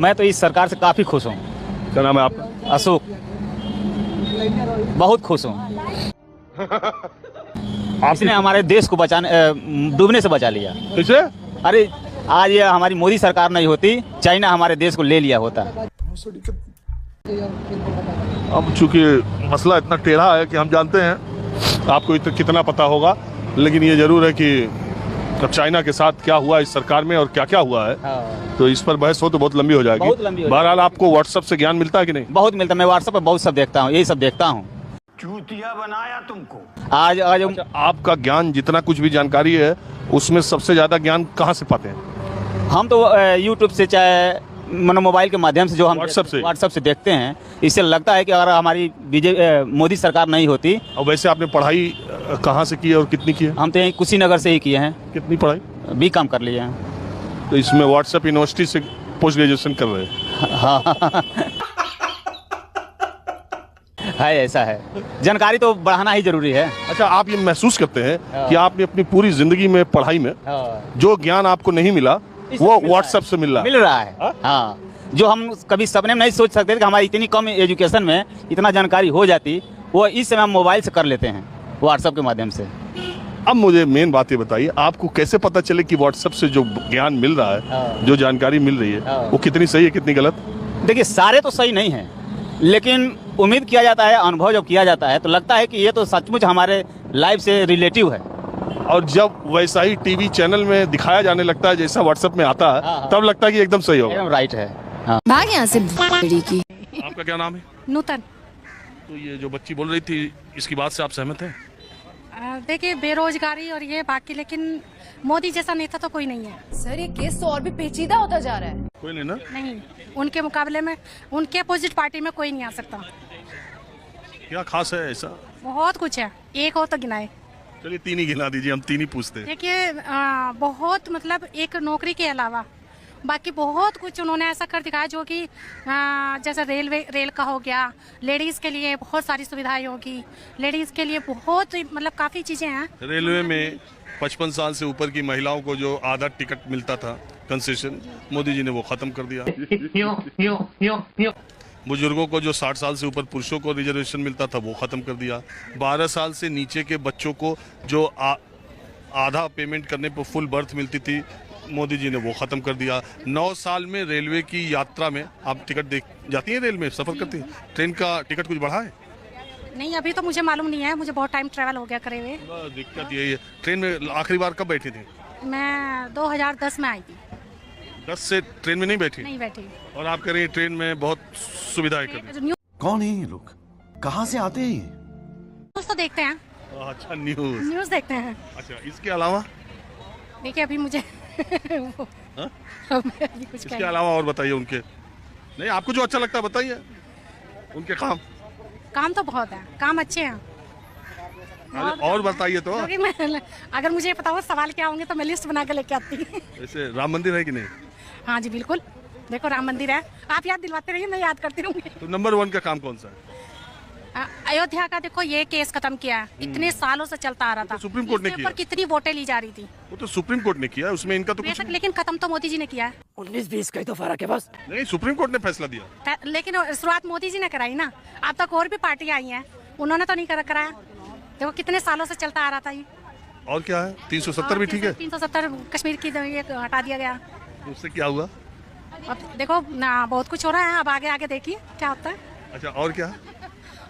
मैं तो इस सरकार से काफ़ी खुश हूँ। क्या नाम है आपका? अशोक। बहुत खुश हूँ। इसने हमारे देश को डूबने से बचा लिया। कैसे? अरे आज ये हमारी मोदी सरकार नहीं होती, चाइना हमारे देश को ले लिया होता। अब चूंकि मसला इतना टेढ़ा है कि हम जानते हैं आपको कितना पता होगा, लेकिन ये जरूर है कि अब चाइना के साथ क्या हुआ इस सरकार में और क्या क्या हुआ है, तो इस पर बहस हो तो बहुत लंबी हो जाएगी। बहरहाल आपको व्हाट्सएप से ज्ञान मिलता है कि नहीं? बहुत मिलता है। मैं व्हाट्सएप पर बहुत सब देखता हूँ, यही सब देखता हूँ। चूतिया बनाया तुमको। आज अच्छा, आपका ज्ञान जितना कुछ भी जानकारी है उसमें सबसे ज्यादा ज्ञान कहाँ से पाते हैं? हम तो यूट्यूब से, चाहे मोबाइल के माध्यम से, जो हम व्हाट्सएप से देखते हैं। इससे लगता है कि अगर हमारी मोदी सरकार नहीं होती। और वैसे आपने पढ़ाई कहाँ से की है और कितनी की है? हम तो यहीं कुशीनगर से ही किए हैं। कितनी पढ़ाई? B.Com कर लिए हैं। तो इसमें व्हाट्सएप यूनिवर्सिटी से पोस्ट ग्रेजुएशन कर रहे हैं? हाँ है, ऐसा है। जानकारी तो बढ़ाना ही जरूरी है। अच्छा, आप ये महसूस करते हैं कि आपने अपनी पूरी जिंदगी में पढ़ाई में जो ज्ञान आपको नहीं मिला वो व्हाट्सएप से मिल रहा है? हाँ, जो हम कभी सपने में नहीं सोच सकते थे कि हमारी इतनी कम एजुकेशन में इतना जानकारी हो जाती, वो इस समय हम मोबाइल से कर लेते हैं, व्हाट्सएप के माध्यम से। अब मुझे मेन बात ये बताइए, आपको कैसे पता चले कि व्हाट्सएप से जो ज्ञान मिल रहा है, जो जानकारी मिल रही है, वो कितनी सही है कितनी गलत? देखिए, सारे तो सही नहीं है, लेकिन उम्मीद किया जाता है, अनुभव जब किया जाता है तो लगता है कि ये तो सचमुच हमारे लाइफ से रिलेटिव है। और जब वैसा ही टीवी चैनल में दिखाया जाने लगता है जैसा व्हाट्सएप में आता है, तब लगता है कि एकदम सही होगा। एकदम राइट है। हाँ। भाग यहाँ से की। आपका क्या नाम है? नूतन। तो ये जो बच्ची बोल रही थी, इसकी बात से आप सहमत हैं? देखिए, बेरोजगारी और ये बाकी, लेकिन मोदी जैसा नेता तो कोई नहीं है। सर, ये केस तो और भी पेचीदा होता जा रहा है। कोई नहीं ना? नहीं, उनके मुकाबले में उनके अपोजिट पार्टी में कोई नहीं आ सकता। क्या खास है ऐसा? बहुत कुछ है, एक हो तो गिनाए। चलिए तीन ही गिना दीजिए, हम तीन ही पूछते हैं। देखिए, बहुत मतलब एक नौकरी के अलावा बाकी बहुत कुछ उन्होंने ऐसा कर दिखाया जो कि जैसे रेल का हो गया, लेडीज़ के लिए बहुत सारी सुविधाएं होगी, लेडीज़ के लिए बहुत मतलब काफ़ी चीज़ें हैं। रेलवे में 55 साल से ऊपर की महिलाओं को जो आधा टिकट मिलता था कंसेशन, मोदी जी ने वो खत्म कर दिया। बुजुर्गों को जो 60 साल से ऊपर पुरुषों को रिजर्वेशन मिलता था वो खत्म कर दिया। 12 साल से नीचे के बच्चों को जो आधा पेमेंट करने पर फुल बर्थ मिलती थी, मोदी जी ने वो खत्म कर दिया। 9 साल में रेलवे की यात्रा में आप टिकट देख जाती हैं, रेल में सफर करती हैं, ट्रेन का टिकट कुछ बढ़ा है? नहीं, अभी तो मुझे मालूम नहीं है, मुझे बहुत टाइम ट्रैवल हो गया करे हुए। दिक्कत यही है। ट्रेन में आखिरी बार कब बैठी थी? मैं 2010 में आई थी। 10 से ट्रेन में नहीं बैठी? नहीं बैठी। और आप कह रही हैं ट्रेन में बहुत सुविधाएं कर दी। कौन है ये लोग? कहाँ से आते हैं? न्यूज़ तो देखते हैं। अच्छा, न्यूज़ देखते हैं। अच्छा, इसके अलावा? देखिए, अभी मुझे इसके अलावा और बताइए उनके। नहीं, आपको जो अच्छा लगता है बताइए। उनके काम तो बहुत है, काम अच्छे हैं। और बताइए तो। अगर मुझे पता हो सवाल क्या होंगे तो मैं लिस्ट बना के लेके आती। वैसे राम मंदिर है कि नहीं? हाँ जी, बिल्कुल। देखो, राम मंदिर है, आप याद दिलवाते रहिए, मैं याद करती रहूंगी। तो नंबर 1 का काम कौन सा है? अयोध्या का देखो, ये केस खत्म किया, इतने सालों से चलता आ रहा था। तो सुप्रीम कोर्ट ने किया। कितनी वोटें ली जा रही थी, वो तो सुप्रीम कोर्ट ने किया, उसमें इनका तो कुछ नहीं। लेकिन खत्म तो मोदी जी ने किया है। 19-20 का ही तो फर्क है बस। नहीं, सुप्रीम कोर्ट ने फैसला दिया। लेकिन शुरुआत मोदी जी ने कराई ना। अब तक और भी पार्टी आई हैं, उन्होंने तो नहीं कराया। देखो, कितने सालों से चलता आ रहा था ये। और क्या है? 370 भी ठीक है। 370 कश्मीर की हटा दिया गया। उससे क्या हुआ? अब देखो ना, बहुत कुछ हो रहा है, अब आगे आगे देखिए क्या होता है। अच्छा, और क्या?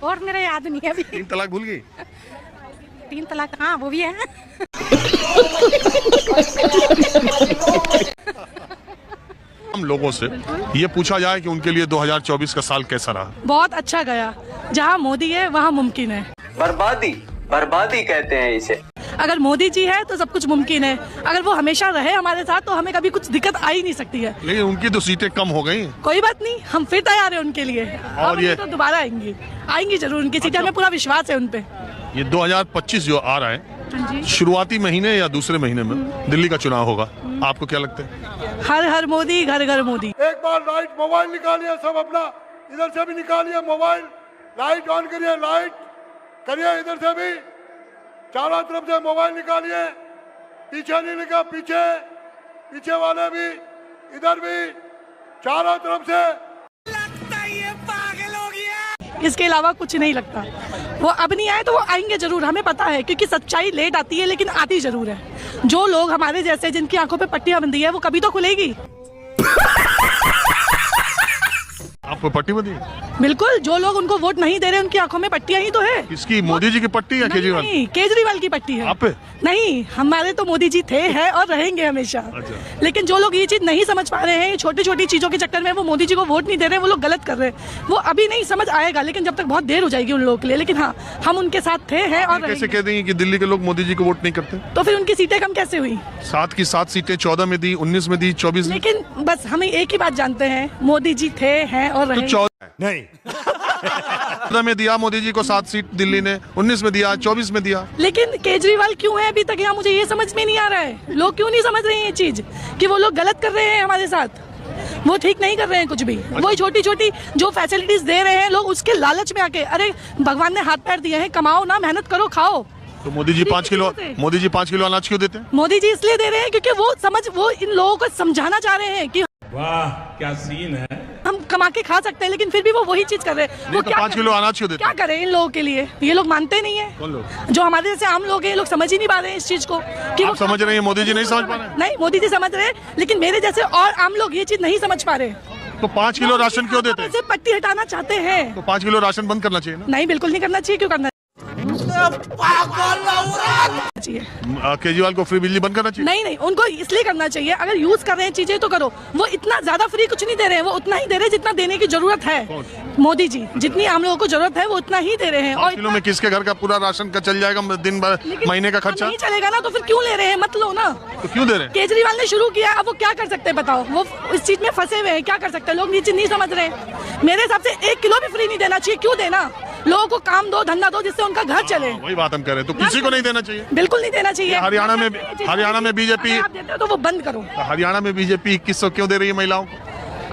और मेरा याद नहीं है अभी। 3 तलाक भूल गई? 3 तलाक, हाँ, वो भी है। हम लोगों से ये पूछा जाए कि उनके लिए 2024 का साल कैसा रहा? बहुत अच्छा गया। जहाँ मोदी है वहाँ मुमकिन है। बर्बादी कहते हैं इसे। अगर मोदी जी है तो सब कुछ मुमकिन है। अगर वो हमेशा रहे हमारे साथ तो हमें कभी कुछ दिक्कत आ ही नहीं सकती है। लेकिन उनकी तो सीटें कम हो गई। कोई बात नहीं, हम फिर तैयार है उनके लिए। और ये तो दोबारा आएंगी जरूर उनकी सीटें। हमें पूरा विश्वास है उनपे। ये 2025 जो आ रहा है, शुरुआती महीने या दूसरे महीने में दिल्ली का चुनाव होगा, आपको क्या लगता है? हर हर मोदी, घर घर मोदी। एक बार लाइट मोबाइल निकालिए, सब अपना इधर से भी निकालिए मोबाइल, लाइट ऑन करिए, लाइट करिए, इधर से भी चारों तरफ से मोबाइल निकालिए। पीछे नहीं लगा, पीछे वाले भी, इधर भी चारों तरफ से इसके अलावा कुछ नहीं लगता। वो अब नहीं आए तो वो आएंगे जरूर, हमें पता है, क्योंकि सच्चाई लेट आती है लेकिन आती जरूर है। जो लोग हमारे जैसे जिनकी आंखों पे पट्टियां बंधी है वो कभी तो खुलेगी। आपको पट्टी बंधी? बिल्कुल, जो लोग उनको वोट नहीं दे रहे उनकी आंखों में पट्टियां ही तो है। किसकी, मोदी जी की पट्टी या केजरीवाल? नहीं, केजरीवाल की पट्टी है। आप पे? नहीं, हमारे तो मोदी जी थे, हैं और रहेंगे हमेशा। लेकिन जो लोग ये चीज नहीं समझ पा रहे हैं, छोटी छोटी चीजों के चक्कर में वो मोदी जी को वोट नहीं दे रहे, वो लोग गलत कर रहे हैं। वो अभी नहीं समझ आएगा, लेकिन जब तक बहुत देर हो जाएगी उन लोगों के लिए। लेकिन हाँ, हम उनके साथ थे, हैं और कैसे कह देंगे कि दिल्ली के लोग मोदी जी को वोट नहीं करते? तो फिर उनकी सीटें कम कैसे हुई? 7 की 7 सीटें 14 में दी, 19 में दी, 24 में। लेकिन बस हमें एक ही बात जानते हैं, मोदी जी थे, हैं और रहेंगे। 14 में दिया मोदी जी को 7 सीट दिल्ली ने, 19 में दिया, 24 में दिया। लेकिन केजरीवाल क्यों है अभी तक यहाँ, मुझे ये समझ में नहीं आ रहा है। लोग क्यों नहीं समझ रहे हैं ये चीज कि वो लोग गलत कर रहे हैं हमारे साथ, वो ठीक नहीं कर रहे हैं कुछ भी। वही छोटी छोटी जो फैसिलिटीज दे रहे हैं लोग, उसके लालच में आके, अरे भगवान ने हाथ पैर दिए हैं, कमाओ ना, मेहनत करो, खाओ। तो मोदी जी 5 किलो अनाज क्यों देते हैं? मोदी जी इसलिए दे रहे हैं क्योंकि वो इन लोगों को समझाना चाह रहे हैं कि वाह क्या सीन है, हम कमा के खा सकते हैं, लेकिन फिर भी वो वही चीज कर रहे हैं। वो तो 5 किलो अनाज क्यों देते क्या करें इन लोगों के लिए? ये लोग मानते नहीं है। कौन लोग? जो हमारे जैसे आम लोग हैं, ये लोग समझ ही नहीं पा रहे हैं इस चीज को कि आप समझ रहे हैं, मोदी जी नहीं समझ पा रहे? नहीं, मोदी जी समझ रहे हैं, लेकिन मेरे जैसे और आम लोग ये चीज नहीं समझ पा रहे। तो 5 किलो राशन क्यों देते हैं? पट्टी हटाना चाहते हैं। तो 5 किलो राशन बंद करना चाहिए ना? नहीं, बिल्कुल नहीं करना चाहिए। क्यों करना चाहिए? केजरीवाल को फ्री बिजली बंद करना चाहिए? नहीं, उनको इसलिए करना चाहिए, अगर यूज कर रहे हैं चीजें तो करो। वो इतना ज्यादा फ्री कुछ नहीं दे रहे हैं, वो उतना ही दे रहे हैं जितना देने की जरूरत है। मोदी जी जितनी आम लोगों को जरूरत है वो उतना ही दे रहे हैं। और किलो में किसके घर का पूरा राशन का चल जाएगा दिन भर, महीने का खर्चा? नहीं चलेगा ना, तो फिर क्यों ले रहे हैं? मत लो ना। तो क्यों दे रहे हैं? केजरीवाल ने शुरू किया, अब वो क्या कर सकते हैं बताओ? वो इस चीज में फंसे हुए हैं, क्या कर सकते हैं? लोग नीचे नहीं समझ रहे हैं। मेरे हिसाब से 1 किलो भी फ्री नहीं देना चाहिए। क्यों देना? लोगों को काम दो, धंधा दो, जिससे उनका घर चले। वही बात हम कह रहे हैं, तो किसी को नहीं देना चाहिए? बिल्कुल नहीं देना चाहिए। हरियाणा में बीजेपी, आप देते हो तो वो बंद करो। हरियाणा में बीजेपी 2100 क्यों दे रही है महिलाओं को?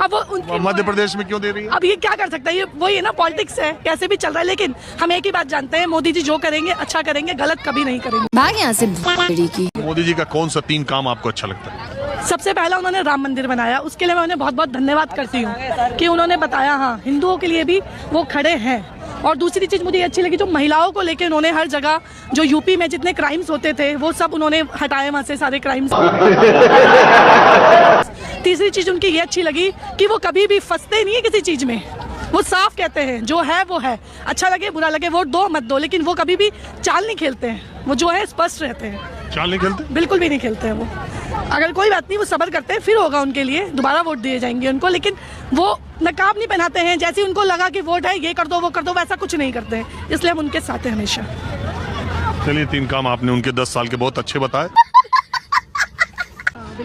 अब वो मध्य प्रदेश में क्यों दे रही है? अब ये क्या कर सकता है? ये वही है ना, पॉलिटिक्स है, कैसे भी चल रहा है। लेकिन हम एक ही बात जानते हैं, मोदी जी जो करेंगे अच्छा करेंगे, गलत कभी नहीं करेंगे। भाग यहाँ से बड़ी की। मोदी जी का कौन सा 3 काम आपको अच्छा लगता है? सबसे पहला उन्होंने राम मंदिर बनाया, उसके लिए मैं उन्हें बहुत बहुत धन्यवाद करती हूँ कि उन्होंने बताया, हाँ, हिंदुओं के लिए भी वो खड़े हैं। और दूसरी चीज मुझे अच्छी लगी, जो महिलाओं को लेकर उन्होंने हर जगह, जो यूपी में जितने क्राइम्स होते थे वो सब उन्होंने हटाए वहां से, सारे क्राइम्स। तीसरी चीज उनकी ये अच्छी लगी कि वो कभी भी फंसते नहीं है किसी चीज में। वो साफ कहते हैं, जो है वो है, अच्छा लगे बुरा लगे, वोट दो मत दो, लेकिन वो कभी भी चाल नहीं खेलते हैं। वो जो है स्पष्ट रहते हैं। चाल नहीं खेलते? बिल्कुल भी नहीं खेलते हैं वो। अगर कोई बात नहीं, वो सब्र करते हैं, फिर होगा उनके लिए, दोबारा वोट दिए जाएंगे उनको। लेकिन वो नकाब नहीं पहनाते हैं, जैसे उनको लगा कि वोट है, ये कर दो वो कर दो, वैसा कुछ नहीं करते हैं। इसलिए हम उनके साथ हैं हमेशा। चलिए, 3 काम आपने उनके 10 साल के बहुत अच्छे बताए।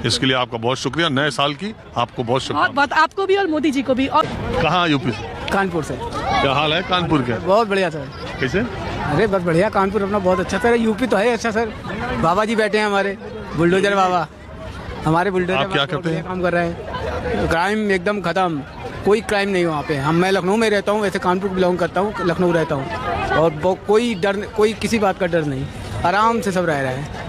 इसके लिए आपका बहुत शुक्रिया। नए साल की आपको बहुत शुक्रिया। बहुत आपको भी और मोदी जी को भी। और कहाँ यूपी से? कानपुर से। क्या हाल है कानपुर के? बहुत बढ़िया सर। कैसे? अरे बहुत बढ़िया, कानपुर अपना बहुत अच्छा सर। यूपी तो है अच्छा सर। बाबा जी बैठे हैं हमारे, बुलडोजर बाबा, हमारे बुलडोजर। आप क्या करते हैं? काम कर रहे हैं। क्राइम एकदम खत्म, कोई क्राइम नहीं वहाँ पे। मैं लखनऊ में रहता हूँ, वैसे कानपुर बिलोंग करता हूँ, लखनऊ रहता हूँ। और कोई डर, कोई किसी बात का डर नहीं, आराम से सब रह रहे हैं।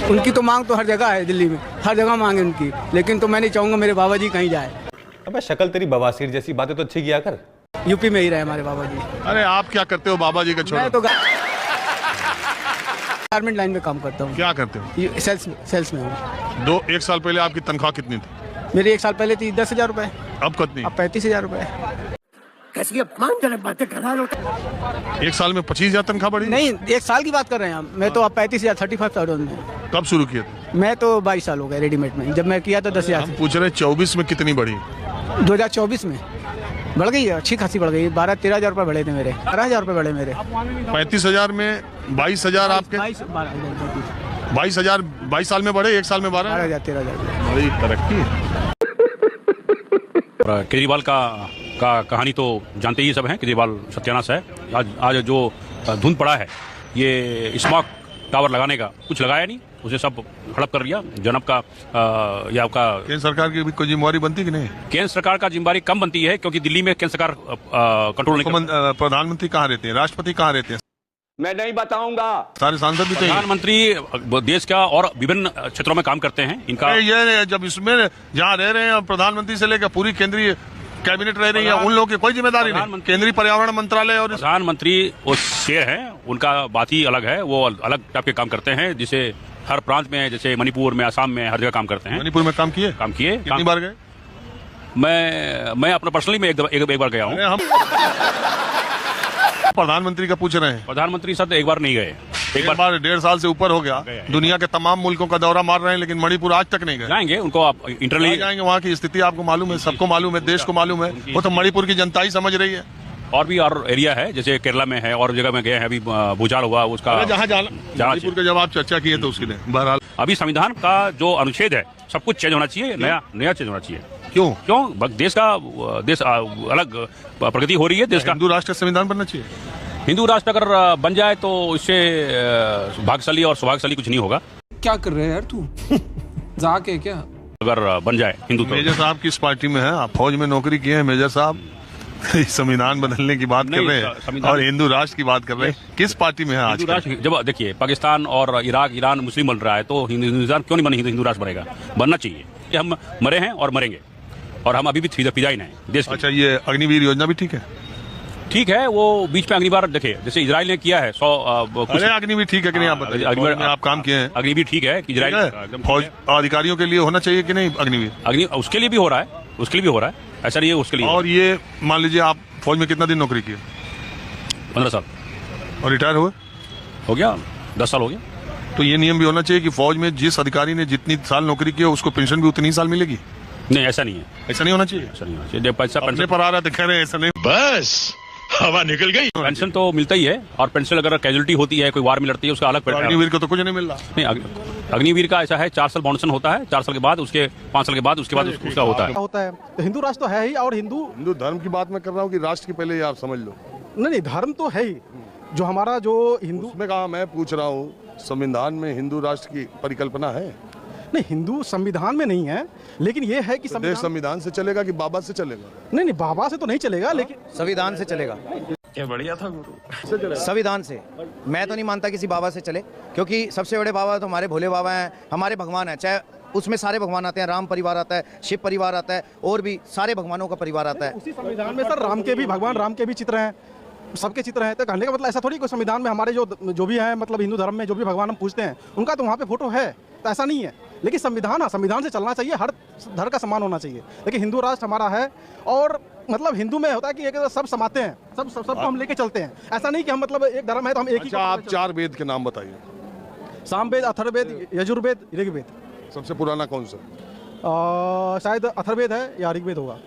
उनकी तो मांग तो हर जगह है, दिल्ली में हर जगह मांग है उनकी। लेकिन तो मैं नहीं चाहूँगा मेरे बाबा जी कहीं जाए। अबे शक्ल तेरी बवासीर जैसी, बातें तो अच्छी किया कर। यूपी में ही रहे हमारे बाबा जी। अरे आप क्या करते हो बाबा जी का छोड़? मैं तो गारमेंट लाइन में काम करता हूँ। क्या करते हो? सेल्स में हूँ। 1 साल पहले आपकी तनख्वाह कितनी थी? मेरी 1 साल पहले थी 10,000 रुपए। अब कितनी? अब 35,000 रुपए। कैसी अपमानजनक बातें कर रहा है। 1 साल में 25,000 तनख्वाह बढ़ी? नहीं, 1 साल की बात कर रहे हैं हम। मैं तो अब 35,000 35,000 में। कब शुरू किए थे? मैं तो 22 साल हो गए रेडीमेड में। जब मैं किया था 10,000। हम पूछ रहे 24 में कितनी बढ़ी? 2024 में बढ़ गई है, अच्छी खासी बढ़ गई। 12-13,000 रुपए बढ़े थे मेरे, 12,000 रुपए बढ़े मेरे। 35,000 में 22,000 आपके? 22,000 22 साल में बढ़े, 1 साल में 12,000 13,000। बड़ी तरक्की। केजरीवाल का कहानी तो जानते ही सब हैं। केजरीवाल सत्यानाश है। आज जो धुंध पड़ा है, ये स्मॉग टावर लगाने का, कुछ लगाया नहीं, उसे सब हड़प कर लिया। जनब का या आपका केंद्र सरकार की भी कोई जिम्मेवारी बनती कि नहीं? केंद्र सरकार का जिम्मेवारी कम बनती है, क्योंकि दिल्ली में केंद्र सरकार कंट्रोल नहीं। प्रधानमंत्री कहाँ रहते हैं? राष्ट्रपति कहाँ रहते हैं? मैं नहीं बताऊंगा। सारे सांसद भी तो प्रधानमंत्री देश का और विभिन्न क्षेत्रों में काम करते हैं। इनका ये जब इसमें जहाँ रह रहे हैं प्रधानमंत्री से लेकर पूरी केंद्रीय कैबिनेट रह रही है, उन लोगों की कोई जिम्मेदारी नहीं। केंद्रीय पर्यावरण मंत्रालय और प्रधानमंत्री वो शेर हैं, उनका बात ही अलग है। वो अलग टाइप के काम करते हैं, जिसे हर प्रांत में, जैसे मणिपुर में, असम में, हर जगह काम करते हैं। मणिपुर में काम किए कितनी बार गए? मैं अपना पर्सनली में एक बार गया हूँ। हम प्रधानमंत्री का पूछ रहे हैं। प्रधानमंत्री सर एक बार नहीं गए, एक बार 1.5 साल से ऊपर हो गया। दुनिया के तमाम मुल्कों का दौरा मार रहे हैं, लेकिन मणिपुर आज तक नहीं गए। जाएंगे, उनको आप इंटरली जाएंगे। वहाँ की स्थिति आपको मालूम है, सबको मालूम है, देश को मालूम है। वो तो मणिपुर की जनता ही समझ रही है। और भी और एरिया है, जैसे केरला में है और जगह में गए हैं। अभी भूचाल हुआ, उसका जहाँ मणिपुर के जब आप चर्चा किए तो उसके लिए बहरहाल अभी संविधान का जो अनुच्छेद है सब कुछ चेंज होना चाहिए, नया चेंज होना चाहिए। क्यों देश अलग प्रगति हो रही है देश का। हिंदू राष्ट्र संविधान बनना चाहिए। हिंदू राष्ट्र अगर बन जाए तो इससे भाग्यशाली और सौभाग्यशाली कुछ नहीं होगा। क्या कर रहे हैं यार तू? जाके क्या अगर बन जाए हिंदू तो। मेजर साहब किस पार्टी में है? आप फौज में नौकरी किए हैं मेजर साहब। संविधान बदलने की बात कर रहे हैं और हिंदू राष्ट्र की बात कर रहे हैं। किस पार्टी में है आज? जब देखिए पाकिस्तान और इराक, ईरान मुस्लिम बन रहा है तो हिंदुस्तान क्यों नहीं बने? हिंदू राष्ट्र बनेगा, बनना चाहिए। हम मरे हैं और मरेंगे, और हम अभी भी फिदायीन हैं देश। अच्छा, ये अग्निवीर योजना भी ठीक है? ठीक है, वो बीच में अग्निवीर देखिए जैसे इजराइल ने किया है 100 अग्निवीर ठीक है कि नहीं? आप बताइए, अग्निवीर में आप काम किए हैं। अग्निवीर ठीक है कि इजराइल फौज अधिकारियों के लिए होना चाहिए कि नहीं अग्निवीर? उसके लिए भी हो रहा है, उसके लिए भी हो रहा है, ऐसा नहीं है उसके लिए। और ये मान लीजिए आप फौज में कितना दिन नौकरी किए? 15 साल। और रिटायर हुए? हो गया 10 साल हो गया। तो ये नियम भी होना चाहिए कि फौज में जिस अधिकारी ने जितनी साल नौकरी की उसको पेंशन भी उतनी साल मिलेगी? नहीं, ऐसा नहीं है। ऐसा नहीं होना चाहिए। ऐसा नहीं होना चाहिए। पैसा पेंशन पर आ रहा है तो कह रहे हैं ऐसा नहीं। बस हवा निकल गई। पेंशन तो मिलता ही है, और पेंशन अगर कैजुअल्टी होती है, कोई वार में लड़ती है, उसका अलग। अग्निवीर को तो कुछ नहीं मिल रहा। नहीं, अग्निवीर का ऐसा है 4 साल बाउंडेशन होता है, 4 साल के बाद उसके 5 साल के बाद उसके बाद उसका होता है। तो हिंदू राष्ट्र तो है ही, और हिंदू धर्म की बात मैं कर रहा हूँ कि राष्ट्र की पहले आप समझ लो। नहीं, धर्म तो है ही। जो हमारा जो हिंदू में कहा, मैं पूछ रहा हूँ संविधान में हिंदू राष्ट्र की परिकल्पना है? नहीं, हिंदू संविधान में नहीं है, लेकिन ये है कि देश संविधान से चलेगा कि बाबा से चलेगा? नहीं, बाबा से तो नहीं चलेगा, लेकिन संविधान से चलेगा। क्या बढ़िया था गुरु। संविधान से। मैं तो नहीं मानता किसी बाबा से चले, क्योंकि सबसे बड़े बाबा तो हमारे भोले बाबा हैं, हमारे भगवान हैं। चाहे उसमें सारे भगवान आते हैं, राम परिवार आता है, शिव परिवार आता है, और भी सारे भगवानों का परिवार आता है। उसी संविधान में सर राम के भी, भगवान राम के भी चित्र हैं, सबके चित्र हैं। तो कहने का मतलब ऐसा थोड़ी कोई संविधान में हमारे जो भी है, मतलब हिंदू धर्म में जो भी भगवान हम पूछते हैं उनका तो वहाँ पे फोटो है, तो ऐसा नहीं है। लेकिन संविधान से चलना चाहिए, हर धर्म का सम्मान होना चाहिए। लेकिन हिंदू राष्ट्र हमारा है, और मतलब हिंदू में होता है कि एक सब समाते हैं, सबको हम लेके चलते हैं। ऐसा नहीं कि हम मतलब एक धर्म है तो हम एक ही। आप 4 वेद के नाम बताइए। सामवेद, अथर्ववेद, यजुर्वेद, ऋग्वेद। सबसे पुराना कौन सा? शायद अथर्ववेद है या ऋग्वेद होगा।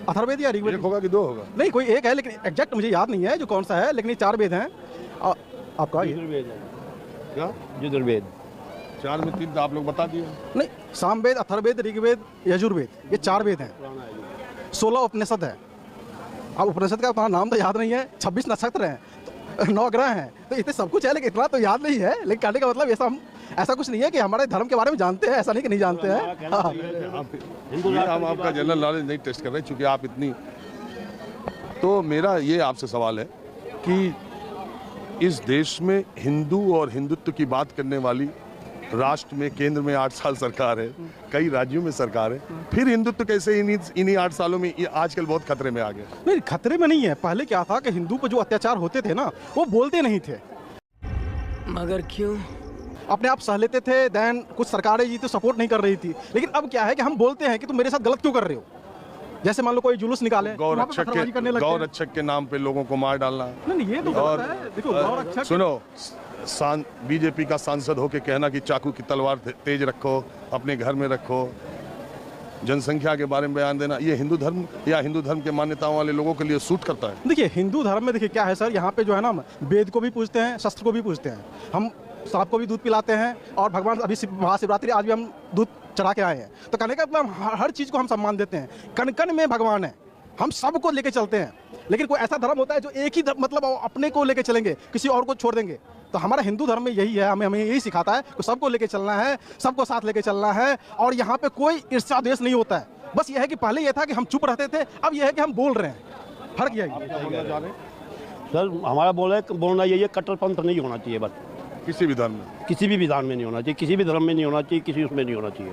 अथर्ववेद या ऋग्वेद होगा कि 2 होगा? नहीं, कोई एक है, लेकिन एग्जैक्ट मुझे याद नहीं है जो कौन सा है, लेकिन ये 4 वेद हैं। आपका क्या? यजुर्वेद। 4 में 3 आप लोग बता दिए। नहीं, सामवेद, अथर्ववेद, ऋग्वेद, यजुर्वेद, ये 4 वेद हैं। 16 उपनिषद है। अब उपनिषद का अपना नाम तो याद नहीं है। 26 नक्षत्र हैं, तो 9 ग्रह हैं, तो इतने सब कुछ है, लेकिन इतना तो याद नहीं है। लेकिन कहने का मतलब ऐसा कुछ नहीं है कि हमारे धर्म के बारे में जानते हैं, ऐसा नहीं कि नहीं जानते हैं। हम आपका जनरल नॉलेज नहीं टेस्ट कर रहे, चूंकि आप इतनी। तो मेरा ये आपसे सवाल है कि इस देश में हिंदू और हिंदुत्व की बात करने वाली राष्ट्र में, केंद्र में 8 साल सरकार है, कई राज्यों में सरकार है, फिर हिंदुत्व कैसे इन्हीं 8 सालों में आजकल बहुत खतरे में आ गया? नहीं, खतरे में नहीं है। पहले क्या था कि हिंदू पर जो अत्याचार होते थे ना, वो बोलते नहीं थे। मगर क्यों? अपने आप सह लेते थे। देन कुछ सरकारें जी तो सपोर्ट नहीं कर रही थी, लेकिन अब क्या है कि हम बोलते हैं कि तुम मेरे साथ गलत क्यों कर रहे हो। जैसे मान लो कोई जुलूस निकाले, गौरक्षक के नाम पे लोगों को मार डालना। नहीं, ये तो गलत है। देखो, गौरक्षक, सुनो, बीजेपी का सांसद होके कहना कि चाकू की तलवार तेज रखो, अपने घर में रखो, जनसंख्या के बारे में बयान देना, ये हिंदू धर्म या हिंदू धर्म के मान्यताओं वाले लोगों के लिए सूट करता है? देखिए, हिंदू धर्म में देखिए क्या है सर, यहाँ पे जो है ना, वेद को भी पूजते हैं, शस्त्र को भी पूजते हैं, हम सांप को भी दूध पिलाते हैं, और भगवान अभी महाशिवरात्रि आज भी हम दूध चढ़ा के आए हैं। तो कहने का मतलब हर चीज़ को हम सम्मान देते हैं। कण कण में भगवान है, हम सबको लेके चलते हैं। लेकिन कोई ऐसा धर्म होता है जो एक ही मतलब अपने को लेके चलेंगे, किसी और को छोड़ देंगे। तो हमारा हिंदू धर्म में यही है, हमें यही सिखाता है कि सबको लेके चलना है, सबको साथ लेके चलना है, और यहाँ पे कोई ईर्ष्या द्वेष नहीं होता है। बस यह है कि पहले यह था कि हम चुप रहते थे, अब यह है कि हम बोल रहे हैं। फर्क यही है। सर हमारा बोलना यही है, कट्टरपंथ नहीं होना चाहिए बस, किसी भी धर्म में, किसी भी विधान में नहीं होना चाहिए, किसी भी धर्म में नहीं होना चाहिए, किसी उसमें नहीं होना चाहिए।